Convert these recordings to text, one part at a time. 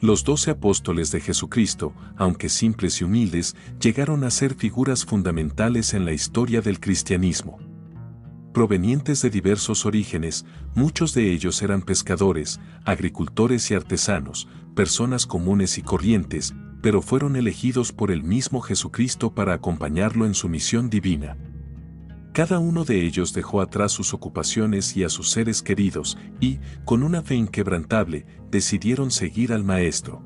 Los 12 apóstoles de Jesucristo, aunque simples y humildes, llegaron a ser figuras fundamentales en la historia del cristianismo. Provenientes de diversos orígenes, muchos de ellos eran pescadores, agricultores y artesanos, personas comunes y corrientes, pero fueron elegidos por el mismo Jesucristo para acompañarlo en su misión divina. Cada uno de ellos dejó atrás sus ocupaciones y a sus seres queridos, y, con una fe inquebrantable, decidieron seguir al Maestro.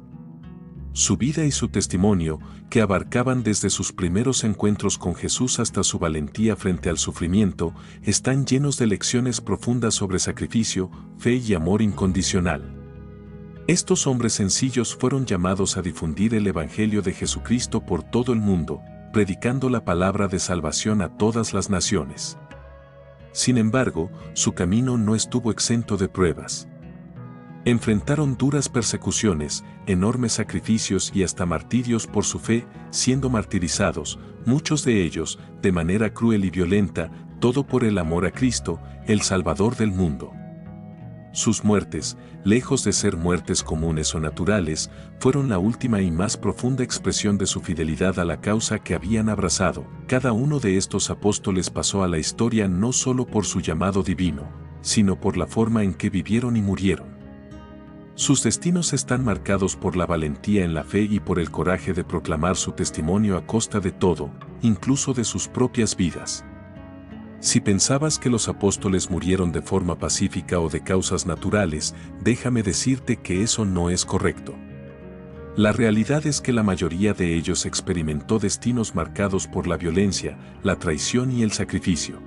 Su vida y su testimonio, que abarcaban desde sus primeros encuentros con Jesús hasta su valentía frente al sufrimiento, están llenos de lecciones profundas sobre sacrificio, fe y amor incondicional. Estos hombres sencillos fueron llamados a difundir el Evangelio de Jesucristo por todo el mundo, predicando la palabra de salvación a todas las naciones. Sin embargo, su camino no estuvo exento de pruebas. Enfrentaron duras persecuciones, enormes sacrificios y hasta martirios por su fe, siendo martirizados, muchos de ellos, de manera cruel y violenta, todo por el amor a Cristo, el Salvador del mundo. Sus muertes, lejos de ser muertes comunes o naturales, fueron la última y más profunda expresión de su fidelidad a la causa que habían abrazado. Cada uno de estos apóstoles pasó a la historia no solo por su llamado divino, sino por la forma en que vivieron y murieron. Sus destinos están marcados por la valentía en la fe y por el coraje de proclamar su testimonio a costa de todo, incluso de sus propias vidas. Si pensabas que los apóstoles murieron de forma pacífica o de causas naturales, déjame decirte que eso no es correcto. La realidad es que la mayoría de ellos experimentó destinos marcados por la violencia, la traición y el sacrificio.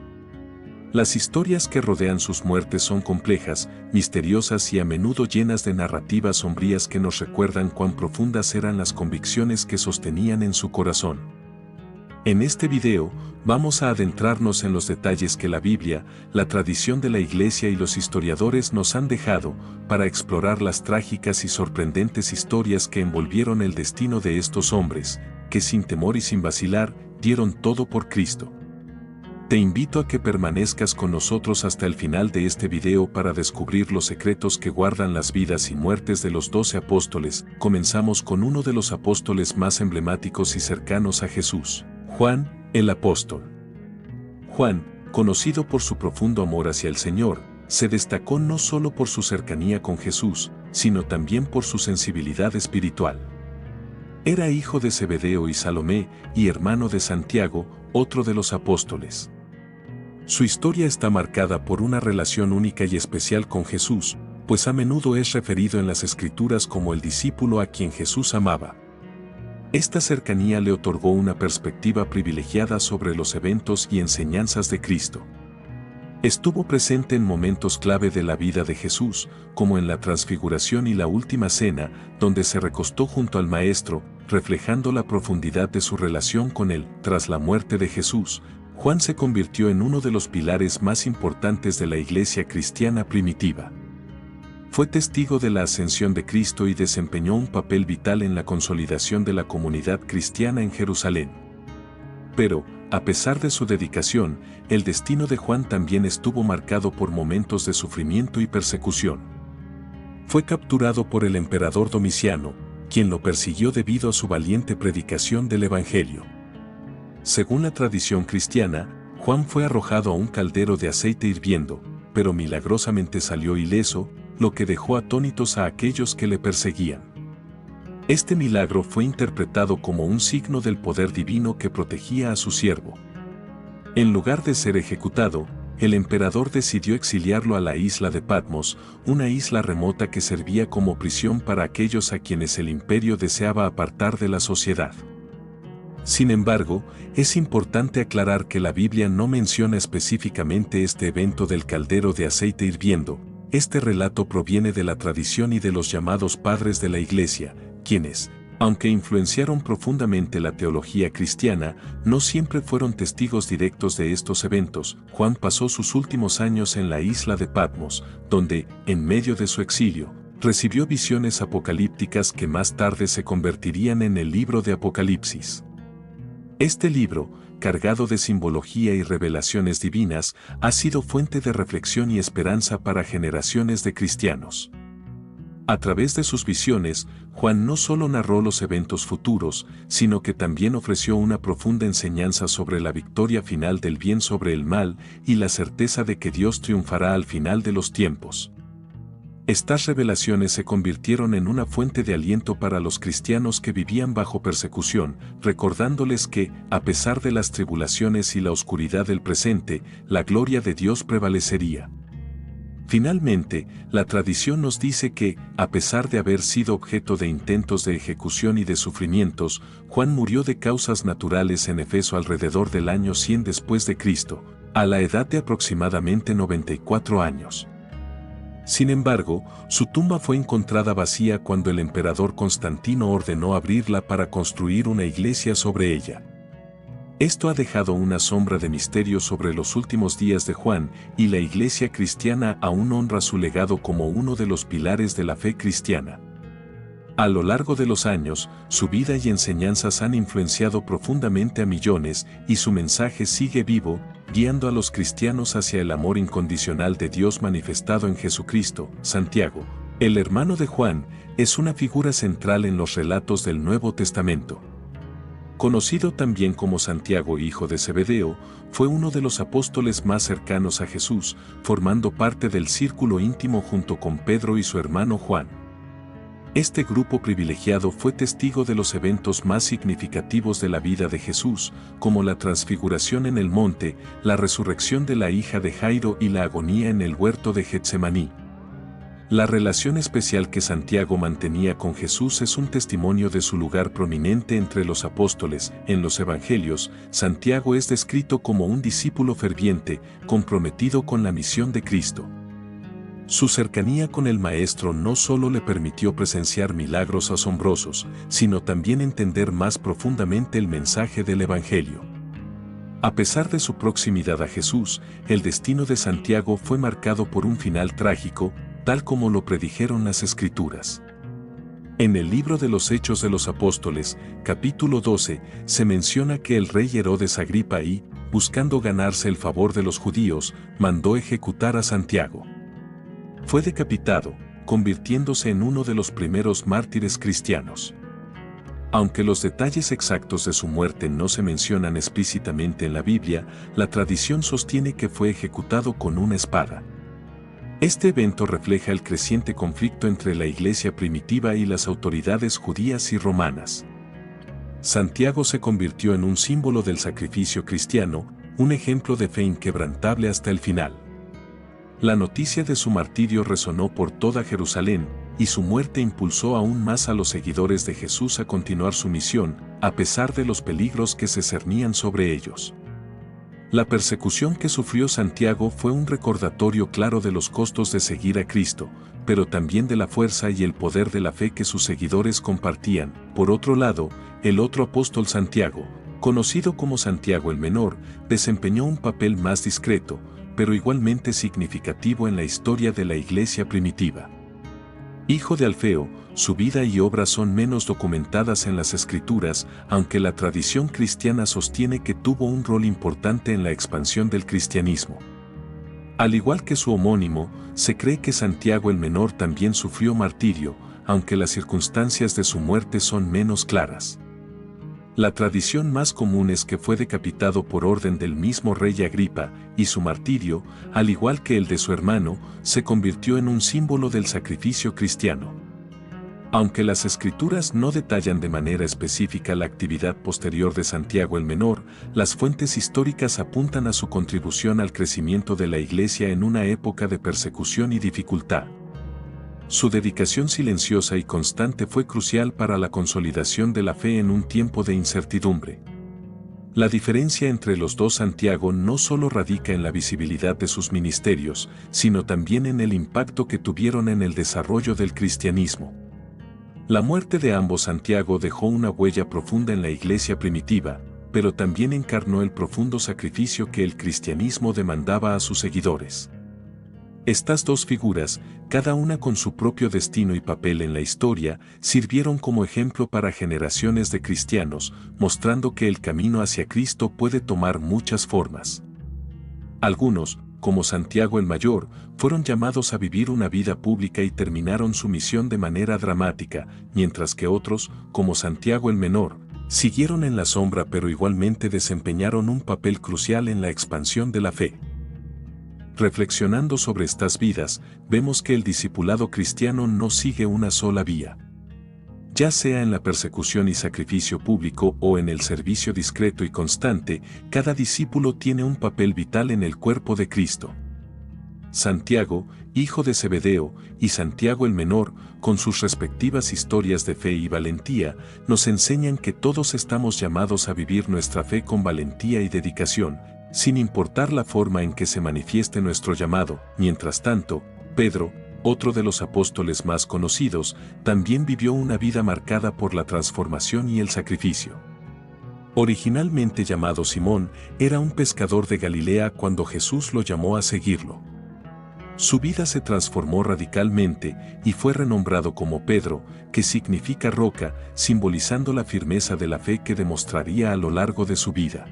Las historias que rodean sus muertes son complejas, misteriosas y a menudo llenas de narrativas sombrías que nos recuerdan cuán profundas eran las convicciones que sostenían en su corazón. En este video, vamos a adentrarnos en los detalles que la Biblia, la tradición de la Iglesia y los historiadores nos han dejado, para explorar las trágicas y sorprendentes historias que envolvieron el destino de estos hombres, que sin temor y sin vacilar, dieron todo por Cristo. Te invito a que permanezcas con nosotros hasta el final de este video para descubrir los secretos que guardan las vidas y muertes de los 12 apóstoles. Comenzamos con uno de los apóstoles más emblemáticos y cercanos a Jesús. Juan, el apóstol. Juan, conocido por su profundo amor hacia el Señor, se destacó no solo por su cercanía con Jesús, sino también por su sensibilidad espiritual. Era hijo de Zebedeo y Salomé y hermano de Santiago, otro de los apóstoles. Su historia está marcada por una relación única y especial con Jesús, pues a menudo es referido en las Escrituras como el discípulo a quien Jesús amaba. Esta cercanía le otorgó una perspectiva privilegiada sobre los eventos y enseñanzas de Cristo. Estuvo presente en momentos clave de la vida de Jesús, como en la Transfiguración y la Última Cena, donde se recostó junto al Maestro, reflejando la profundidad de su relación con él. Tras la muerte de Jesús, Juan se convirtió en uno de los pilares más importantes de la iglesia cristiana primitiva. Fue testigo de la ascensión de Cristo y desempeñó un papel vital en la consolidación de la comunidad cristiana en Jerusalén. Pero, a pesar de su dedicación, el destino de Juan también estuvo marcado por momentos de sufrimiento y persecución. Fue capturado por el emperador Domiciano, quien lo persiguió debido a su valiente predicación del Evangelio. Según la tradición cristiana, Juan fue arrojado a un caldero de aceite hirviendo, pero milagrosamente salió ileso, lo que dejó atónitos a aquellos que le perseguían. Este milagro fue interpretado como un signo del poder divino que protegía a su siervo. En lugar de ser ejecutado, el emperador decidió exiliarlo a la isla de Patmos, una isla remota que servía como prisión para aquellos a quienes el imperio deseaba apartar de la sociedad. Sin embargo, es importante aclarar que la Biblia no menciona específicamente este evento del caldero de aceite hirviendo. Este relato proviene de la tradición y de los llamados padres de la Iglesia, quienes, aunque influenciaron profundamente la teología cristiana, no siempre fueron testigos directos de estos eventos. Juan pasó sus últimos años en la isla de Patmos, donde, en medio de su exilio, recibió visiones apocalípticas que más tarde se convertirían en el libro de Apocalipsis. Este libro, cargado de simbología y revelaciones divinas, ha sido fuente de reflexión y esperanza para generaciones de cristianos. A través de sus visiones, Juan no solo narró los eventos futuros, sino que también ofreció una profunda enseñanza sobre la victoria final del bien sobre el mal y la certeza de que Dios triunfará al final de los tiempos. Estas revelaciones se convirtieron en una fuente de aliento para los cristianos que vivían bajo persecución, recordándoles que, a pesar de las tribulaciones y la oscuridad del presente, la gloria de Dios prevalecería. Finalmente, la tradición nos dice que, a pesar de haber sido objeto de intentos de ejecución y de sufrimientos, Juan murió de causas naturales en Éfeso alrededor del año 100 después de Cristo, a la edad de aproximadamente 94 años. Sin embargo, su tumba fue encontrada vacía cuando el emperador Constantino ordenó abrirla para construir una iglesia sobre ella. Esto ha dejado una sombra de misterio sobre los últimos días de Juan, y la Iglesia cristiana aún honra su legado como uno de los pilares de la fe cristiana. A lo largo de los años, su vida y enseñanzas han influenciado profundamente a millones, y su mensaje sigue vivo, guiando a los cristianos hacia el amor incondicional de Dios manifestado en Jesucristo. Santiago, el hermano de Juan, es una figura central en los relatos del Nuevo Testamento. Conocido también como Santiago, hijo de Zebedeo, fue uno de los apóstoles más cercanos a Jesús, formando parte del círculo íntimo junto con Pedro y su hermano Juan. Este grupo privilegiado fue testigo de los eventos más significativos de la vida de Jesús, como la transfiguración en el monte, la resurrección de la hija de Jairo y la agonía en el huerto de Getsemaní. La relación especial que Santiago mantenía con Jesús es un testimonio de su lugar prominente entre los apóstoles. En los Evangelios, Santiago es descrito como un discípulo ferviente, comprometido con la misión de Cristo. Su cercanía con el Maestro no solo le permitió presenciar milagros asombrosos, sino también entender más profundamente el mensaje del Evangelio. A pesar de su proximidad a Jesús, el destino de Santiago fue marcado por un final trágico, tal como lo predijeron las Escrituras. En el libro de los Hechos de los Apóstoles, capítulo 12, se menciona que el rey Herodes Agripa I, buscando ganarse el favor de los judíos, mandó ejecutar a Santiago. Fue decapitado, convirtiéndose en uno de los primeros mártires cristianos. Aunque los detalles exactos de su muerte no se mencionan explícitamente en la Biblia, la tradición sostiene que fue ejecutado con una espada. Este evento refleja el creciente conflicto entre la iglesia primitiva y las autoridades judías y romanas. Santiago se convirtió en un símbolo del sacrificio cristiano, un ejemplo de fe inquebrantable hasta el final. La noticia de su martirio resonó por toda Jerusalén, y su muerte impulsó aún más a los seguidores de Jesús a continuar su misión, a pesar de los peligros que se cernían sobre ellos. La persecución que sufrió Santiago fue un recordatorio claro de los costos de seguir a Cristo, pero también de la fuerza y el poder de la fe que sus seguidores compartían. Por otro lado, el otro apóstol Santiago, conocido como Santiago el Menor, desempeñó un papel más discreto, pero igualmente significativo en la historia de la iglesia primitiva. Hijo de Alfeo, su vida y obra son menos documentadas en las Escrituras, aunque la tradición cristiana sostiene que tuvo un rol importante en la expansión del cristianismo. Al igual que su homónimo, se cree que Santiago el Menor también sufrió martirio, aunque las circunstancias de su muerte son menos claras. La tradición más común es que fue decapitado por orden del mismo rey Agripa, y su martirio, al igual que el de su hermano, se convirtió en un símbolo del sacrificio cristiano. Aunque las Escrituras no detallan de manera específica la actividad posterior de Santiago el Menor, las fuentes históricas apuntan a su contribución al crecimiento de la Iglesia en una época de persecución y dificultad. Su dedicación silenciosa y constante fue crucial para la consolidación de la fe en un tiempo de incertidumbre. La diferencia entre los dos Santiago no solo radica en la visibilidad de sus ministerios, sino también en el impacto que tuvieron en el desarrollo del cristianismo. La muerte de ambos Santiago dejó una huella profunda en la iglesia primitiva, pero también encarnó el profundo sacrificio que el cristianismo demandaba a sus seguidores. Estas dos figuras, cada una con su propio destino y papel en la historia, sirvieron como ejemplo para generaciones de cristianos, mostrando que el camino hacia Cristo puede tomar muchas formas. Algunos, como Santiago el Mayor, fueron llamados a vivir una vida pública y terminaron su misión de manera dramática, mientras que otros, como Santiago el Menor, siguieron en la sombra pero igualmente desempeñaron un papel crucial en la expansión de la fe. Reflexionando sobre estas vidas, vemos que el discipulado cristiano no sigue una sola vía. Ya sea en la persecución y sacrificio público o en el servicio discreto y constante, cada discípulo tiene un papel vital en el cuerpo de Cristo. Santiago, hijo de Zebedeo, y Santiago el Menor, con sus respectivas historias de fe y valentía, nos enseñan que todos estamos llamados a vivir nuestra fe con valentía y dedicación, sin importar la forma en que se manifieste nuestro llamado. Mientras tanto, Pedro, otro de los apóstoles más conocidos, también vivió una vida marcada por la transformación y el sacrificio. Originalmente llamado Simón, era un pescador de Galilea cuando Jesús lo llamó a seguirlo. Su vida se transformó radicalmente y fue renombrado como Pedro, que significa roca, simbolizando la firmeza de la fe que demostraría a lo largo de su vida.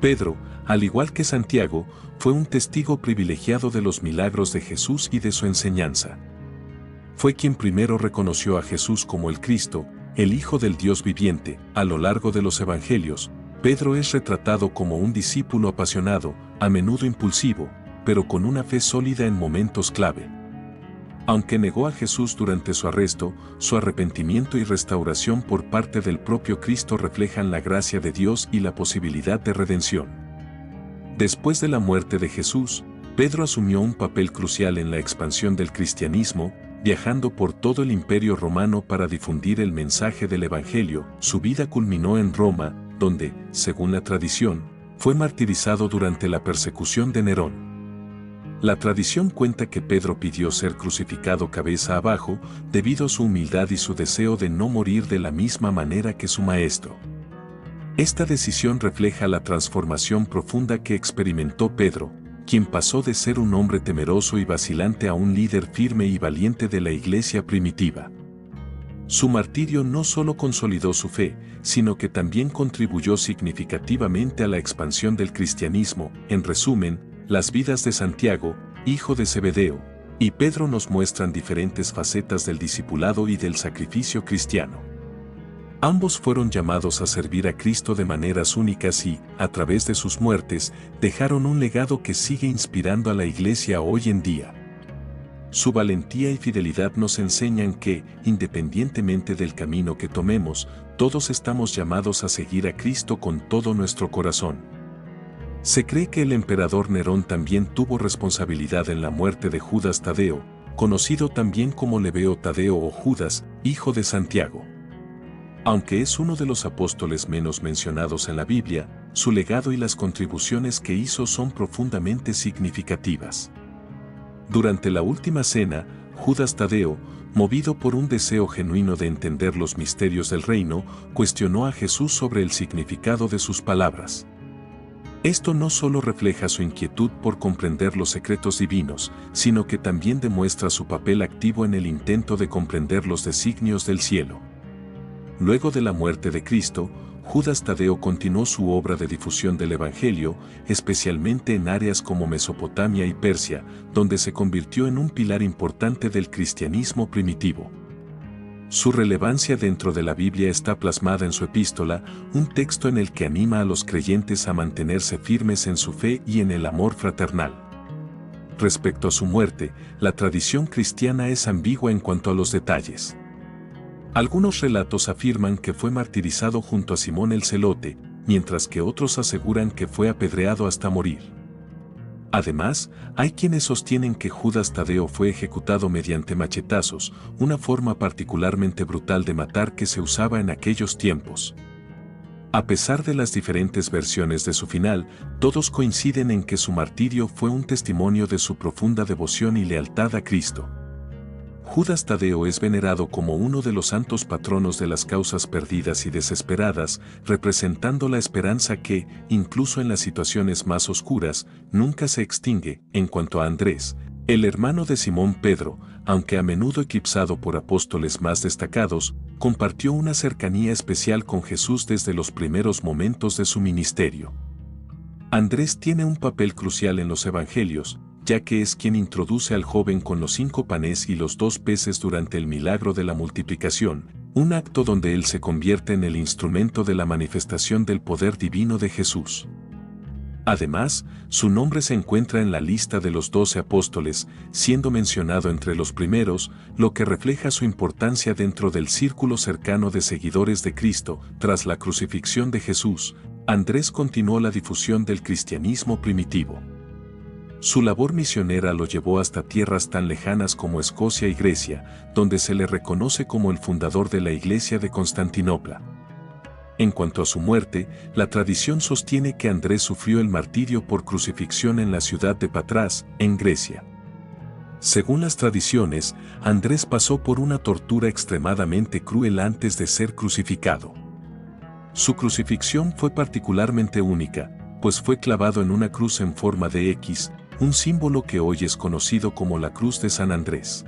Pedro, al igual que Santiago, fue un testigo privilegiado de los milagros de Jesús y de su enseñanza. Fue quien primero reconoció a Jesús como el Cristo, el Hijo del Dios viviente. A lo largo de los Evangelios, Pedro es retratado como un discípulo apasionado, a menudo impulsivo, pero con una fe sólida en momentos clave. Aunque negó a Jesús durante su arresto, su arrepentimiento y restauración por parte del propio Cristo reflejan la gracia de Dios y la posibilidad de redención. Después de la muerte de Jesús, Pedro asumió un papel crucial en la expansión del cristianismo, viajando por todo el Imperio Romano para difundir el mensaje del Evangelio. Su vida culminó en Roma, donde, según la tradición, fue martirizado durante la persecución de Nerón. La tradición cuenta que Pedro pidió ser crucificado cabeza abajo debido a su humildad y su deseo de no morir de la misma manera que su maestro. Esta decisión refleja la transformación profunda que experimentó Pedro, quien pasó de ser un hombre temeroso y vacilante a un líder firme y valiente de la iglesia primitiva. Su martirio no solo consolidó su fe, sino que también contribuyó significativamente a la expansión del cristianismo. En resumen, las vidas de Santiago, hijo de Zebedeo, y Pedro nos muestran diferentes facetas del discipulado y del sacrificio cristiano. Ambos fueron llamados a servir a Cristo de maneras únicas y, a través de sus muertes, dejaron un legado que sigue inspirando a la Iglesia hoy en día. Su valentía y fidelidad nos enseñan que, independientemente del camino que tomemos, todos estamos llamados a seguir a Cristo con todo nuestro corazón. Se cree que el emperador Nerón también tuvo responsabilidad en la muerte de Judas Tadeo, conocido también como Lebeo Tadeo o Judas, hijo de Santiago. Aunque es uno de los apóstoles menos mencionados en la Biblia, su legado y las contribuciones que hizo son profundamente significativas. Durante la última cena, Judas Tadeo, movido por un deseo genuino de entender los misterios del reino, cuestionó a Jesús sobre el significado de sus palabras. Esto no solo refleja su inquietud por comprender los secretos divinos, sino que también demuestra su papel activo en el intento de comprender los designios del cielo. Luego de la muerte de Cristo, Judas Tadeo continuó su obra de difusión del Evangelio, especialmente en áreas como Mesopotamia y Persia, donde se convirtió en un pilar importante del cristianismo primitivo. Su relevancia dentro de la Biblia está plasmada en su epístola, un texto en el que anima a los creyentes a mantenerse firmes en su fe y en el amor fraternal. Respecto a su muerte, la tradición cristiana es ambigua en cuanto a los detalles. Algunos relatos afirman que fue martirizado junto a Simón el Celote, mientras que otros aseguran que fue apedreado hasta morir. Además, hay quienes sostienen que Judas Tadeo fue ejecutado mediante machetazos, una forma particularmente brutal de matar que se usaba en aquellos tiempos. A pesar de las diferentes versiones de su final, todos coinciden en que su martirio fue un testimonio de su profunda devoción y lealtad a Cristo. Judas Tadeo es venerado como uno de los santos patronos de las causas perdidas y desesperadas, representando la esperanza que, incluso en las situaciones más oscuras, nunca se extingue. En cuanto a Andrés, el hermano de Simón Pedro, aunque a menudo eclipsado por apóstoles más destacados, compartió una cercanía especial con Jesús desde los primeros momentos de su ministerio. Andrés tiene un papel crucial en los evangelios, ya que es quien introduce al joven con los 5 panes y los 2 peces durante el milagro de la multiplicación, un acto donde él se convierte en el instrumento de la manifestación del poder divino de Jesús. Además, su nombre se encuentra en la lista de los 12 apóstoles, siendo mencionado entre los primeros, lo que refleja su importancia dentro del círculo cercano de seguidores de Cristo. Tras la crucifixión de Jesús, Andrés continuó la difusión del cristianismo primitivo. Su labor misionera lo llevó hasta tierras tan lejanas como Escocia y Grecia, donde se le reconoce como el fundador de la Iglesia de Constantinopla. En cuanto a su muerte, la tradición sostiene que Andrés sufrió el martirio por crucifixión en la ciudad de Patras, en Grecia. Según las tradiciones, Andrés pasó por una tortura extremadamente cruel antes de ser crucificado. Su crucifixión fue particularmente única, pues fue clavado en una cruz en forma de X, un símbolo que hoy es conocido como la Cruz de San Andrés.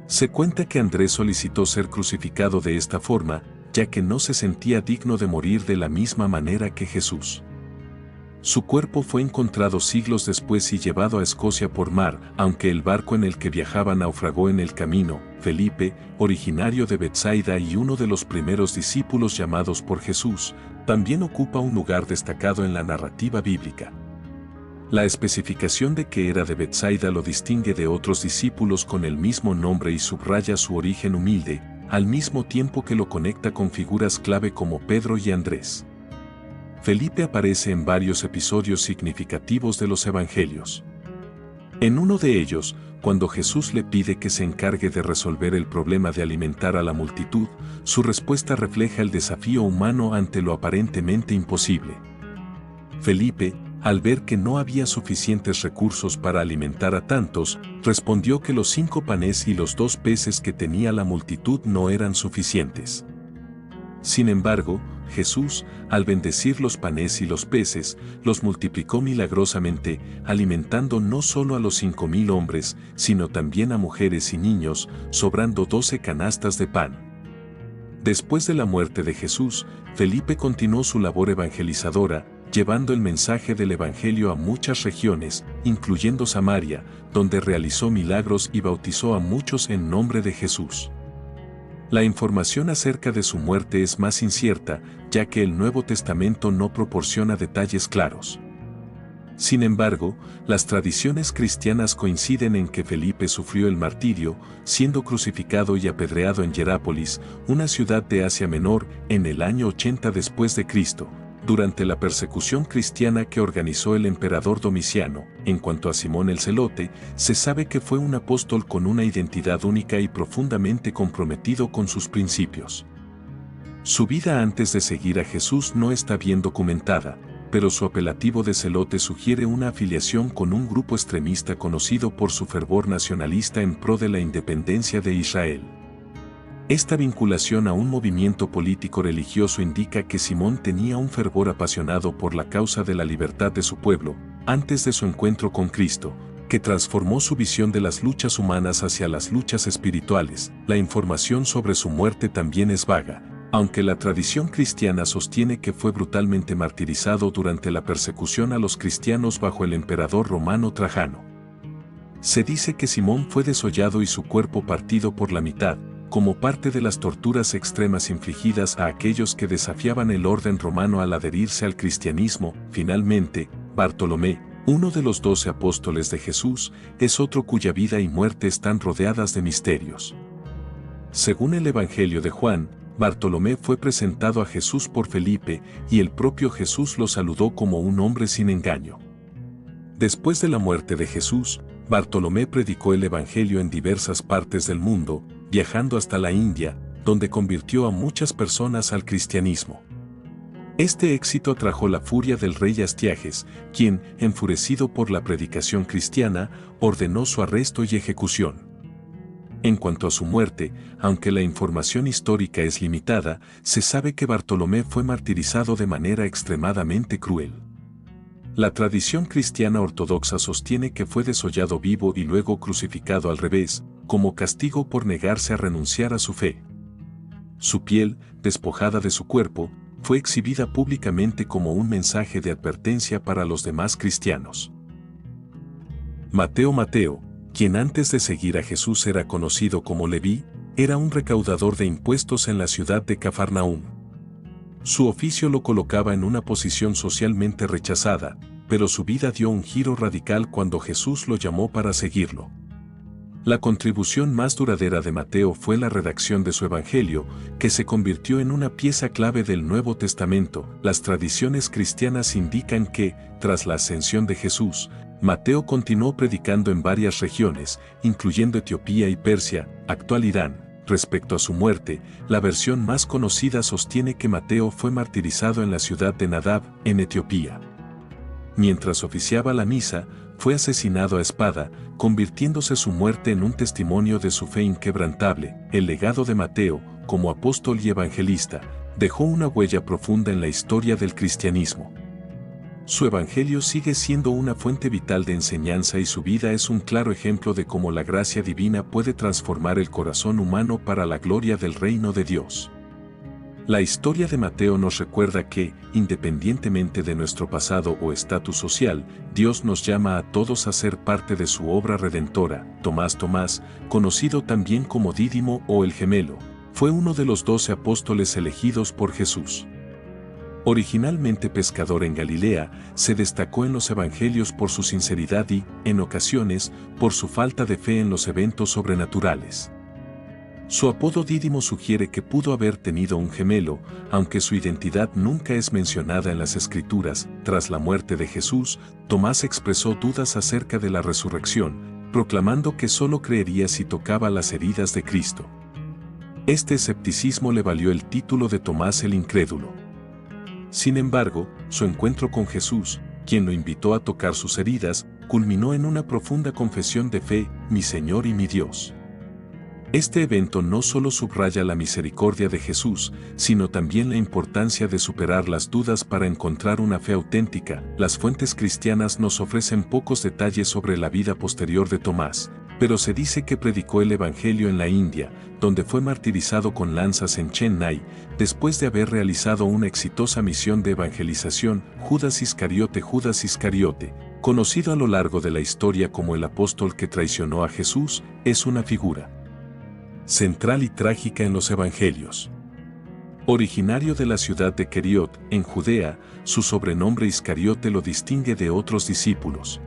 Se cuenta que Andrés solicitó ser crucificado de esta forma, ya que no se sentía digno de morir de la misma manera que Jesús. Su cuerpo fue encontrado siglos después y llevado a Escocia por mar, aunque el barco en el que viajaba naufragó en el camino. Felipe, originario de Betsaida y uno de los primeros discípulos llamados por Jesús, también ocupa un lugar destacado en la narrativa bíblica. La especificación de que era de Betsaida lo distingue de otros discípulos con el mismo nombre y subraya su origen humilde, al mismo tiempo que lo conecta con figuras clave como Pedro y Andrés. Felipe aparece en varios episodios significativos de los evangelios. En uno de ellos, cuando Jesús le pide que se encargue de resolver el problema de alimentar a la multitud, su respuesta refleja el desafío humano ante lo aparentemente imposible. Felipe, al ver que no había suficientes recursos para alimentar a tantos, respondió que los 5 panes y los 2 peces que tenía la multitud no eran suficientes. Sin embargo, Jesús, al bendecir los panes y los peces, los multiplicó milagrosamente, alimentando no solo a los 5,000 hombres, sino también a mujeres y niños, sobrando 12 canastas de pan. Después de la muerte de Jesús, Felipe continuó su labor evangelizadora, llevando el mensaje del Evangelio a muchas regiones, incluyendo Samaria, donde realizó milagros y bautizó a muchos en nombre de Jesús. La información acerca de su muerte es más incierta, ya que el Nuevo Testamento no proporciona detalles claros. Sin embargo, las tradiciones cristianas coinciden en que Felipe sufrió el martirio, siendo crucificado y apedreado en Hierápolis, una ciudad de Asia Menor, en el año 80 después de Cristo, durante la persecución cristiana que organizó el emperador Domiciano. En cuanto a Simón el Celote, se sabe que fue un apóstol con una identidad única y profundamente comprometido con sus principios. Su vida antes de seguir a Jesús no está bien documentada, pero su apelativo de celote sugiere una afiliación con un grupo extremista conocido por su fervor nacionalista en pro de la independencia de Israel. Esta vinculación a un movimiento político-religioso indica que Simón tenía un fervor apasionado por la causa de la libertad de su pueblo, antes de su encuentro con Cristo, que transformó su visión de las luchas humanas hacia las luchas espirituales. La información sobre su muerte también es vaga, aunque la tradición cristiana sostiene que fue brutalmente martirizado durante la persecución a los cristianos bajo el emperador romano Trajano. Se dice que Simón fue desollado y su cuerpo partido por la mitad, como parte de las torturas extremas infligidas a aquellos que desafiaban el orden romano al adherirse al cristianismo. Finalmente, Bartolomé, uno de los 12 apóstoles de Jesús, es otro cuya vida y muerte están rodeadas de misterios. Según el Evangelio de Juan, Bartolomé fue presentado a Jesús por Felipe y el propio Jesús lo saludó como un hombre sin engaño. Después de la muerte de Jesús, Bartolomé predicó el Evangelio en diversas partes del mundo, viajando hasta la India, donde convirtió a muchas personas al cristianismo. Este éxito atrajo la furia del rey Astiages, quien, enfurecido por la predicación cristiana, ordenó su arresto y ejecución. En cuanto a su muerte, aunque la información histórica es limitada, se sabe que Bartolomé fue martirizado de manera extremadamente cruel. La tradición cristiana ortodoxa sostiene que fue desollado vivo y luego crucificado al revés, como castigo por negarse a renunciar a su fe. Su piel, despojada de su cuerpo, fue exhibida públicamente como un mensaje de advertencia para los demás cristianos. Mateo, quien antes de seguir a Jesús era conocido como Leví, era un recaudador de impuestos en la ciudad de Cafarnaúm. Su oficio lo colocaba en una posición socialmente rechazada, pero su vida dio un giro radical cuando Jesús lo llamó para seguirlo. La contribución más duradera de Mateo fue la redacción de su Evangelio, que se convirtió en una pieza clave del Nuevo Testamento. Las tradiciones cristianas indican que, tras la ascensión de Jesús, Mateo continuó predicando en varias regiones, incluyendo Etiopía y Persia, actual Irán. Respecto a su muerte, la versión más conocida sostiene que Mateo fue martirizado en la ciudad de Nadab, en Etiopía. Mientras oficiaba la misa, fue asesinado a espada, convirtiéndose su muerte en un testimonio de su fe inquebrantable. El legado de Mateo, como apóstol y evangelista, dejó una huella profunda en la historia del cristianismo. Su evangelio sigue siendo una fuente vital de enseñanza y su vida es un claro ejemplo de cómo la gracia divina puede transformar el corazón humano para la gloria del reino de Dios. La historia de Mateo nos recuerda que, independientemente de nuestro pasado o estatus social, Dios nos llama a todos a ser parte de su obra redentora. Tomás, conocido también como Dídimo o el Gemelo, fue uno de los 12 apóstoles elegidos por Jesús. Originalmente pescador en Galilea, se destacó en los evangelios por su sinceridad y, en ocasiones, por su falta de fe en los eventos sobrenaturales. Su apodo Dídimo sugiere que pudo haber tenido un gemelo, aunque su identidad nunca es mencionada en las Escrituras. Tras la muerte de Jesús, Tomás expresó dudas acerca de la resurrección, proclamando que solo creería si tocaba las heridas de Cristo. Este escepticismo le valió el título de Tomás el Incrédulo. Sin embargo, su encuentro con Jesús, quien lo invitó a tocar sus heridas, culminó en una profunda confesión de fe: mi Señor y mi Dios. Este evento no solo subraya la misericordia de Jesús, sino también la importancia de superar las dudas para encontrar una fe auténtica. Las fuentes cristianas nos ofrecen pocos detalles sobre la vida posterior de Tomás, pero se dice que predicó el Evangelio en la India, donde fue martirizado con lanzas en Chennai, después de haber realizado una exitosa misión de evangelización. Judas Iscariote, conocido a lo largo de la historia como el apóstol que traicionó a Jesús, es una figura central y trágica en los evangelios. Originario de la ciudad de Keriot, en Judea, su sobrenombre Iscariote lo distingue de otros discípulos.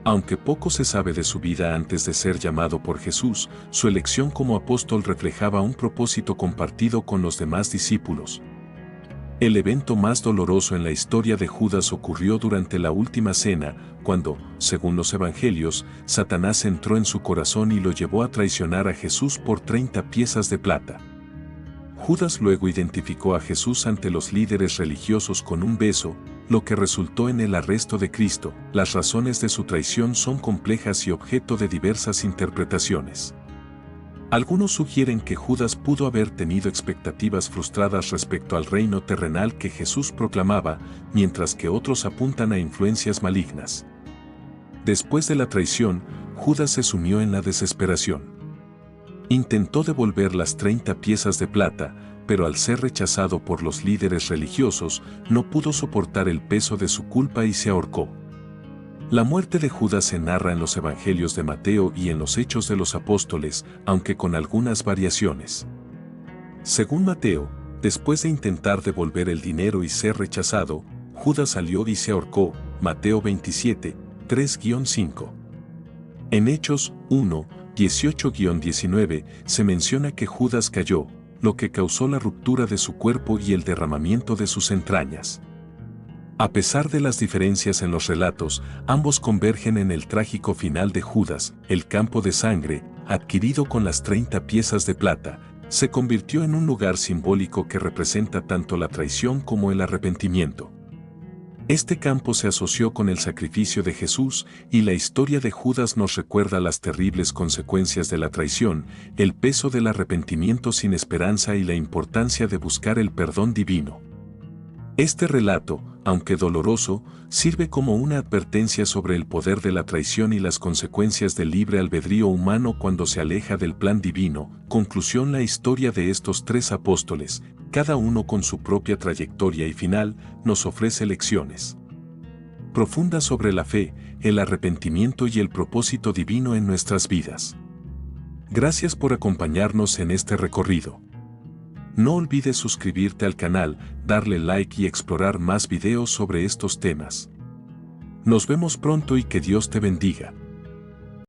Aunque poco se sabe de su vida antes de ser llamado por Jesús, su elección como apóstol reflejaba un propósito compartido con los demás discípulos. El evento más doloroso en la historia de Judas ocurrió durante la última cena, cuando, según los evangelios, Satanás entró en su corazón y lo llevó a traicionar a Jesús por 30 piezas de plata. Judas luego identificó a Jesús ante los líderes religiosos con un beso, lo que resultó en el arresto de Cristo. Las razones de su traición son complejas y objeto de diversas interpretaciones. Algunos sugieren que Judas pudo haber tenido expectativas frustradas respecto al reino terrenal que Jesús proclamaba, mientras que otros apuntan a influencias malignas. Después de la traición, Judas se sumió en la desesperación. Intentó devolver las 30 piezas de plata, pero al ser rechazado por los líderes religiosos, no pudo soportar el peso de su culpa y se ahorcó. La muerte de Judas se narra en los Evangelios de Mateo y en los Hechos de los Apóstoles, aunque con algunas variaciones. Según Mateo, después de intentar devolver el dinero y ser rechazado, Judas salió y se ahorcó. Mateo 27, 3-5. En Hechos 1, 18-19 se menciona que Judas cayó, lo que causó la ruptura de su cuerpo y el derramamiento de sus entrañas. A pesar de las diferencias en los relatos, ambos convergen en el trágico final de Judas. El campo de sangre, adquirido con las 30 piezas de plata, se convirtió en un lugar simbólico que representa tanto la traición como el arrepentimiento. Este campo se asoció con el sacrificio de Jesús y la historia de Judas nos recuerda las terribles consecuencias de la traición, el peso del arrepentimiento sin esperanza y la importancia de buscar el perdón divino. Este relato, aunque doloroso, sirve como una advertencia sobre el poder de la traición y las consecuencias del libre albedrío humano cuando se aleja del plan divino. Conclusión: la historia de estos tres apóstoles, cada uno con su propia trayectoria y final, nos ofrece lecciones profundas sobre la fe, el arrepentimiento y el propósito divino en nuestras vidas. Gracias por acompañarnos en este recorrido. No olvides suscribirte al canal, darle like y explorar más videos sobre estos temas. Nos vemos pronto y que Dios te bendiga.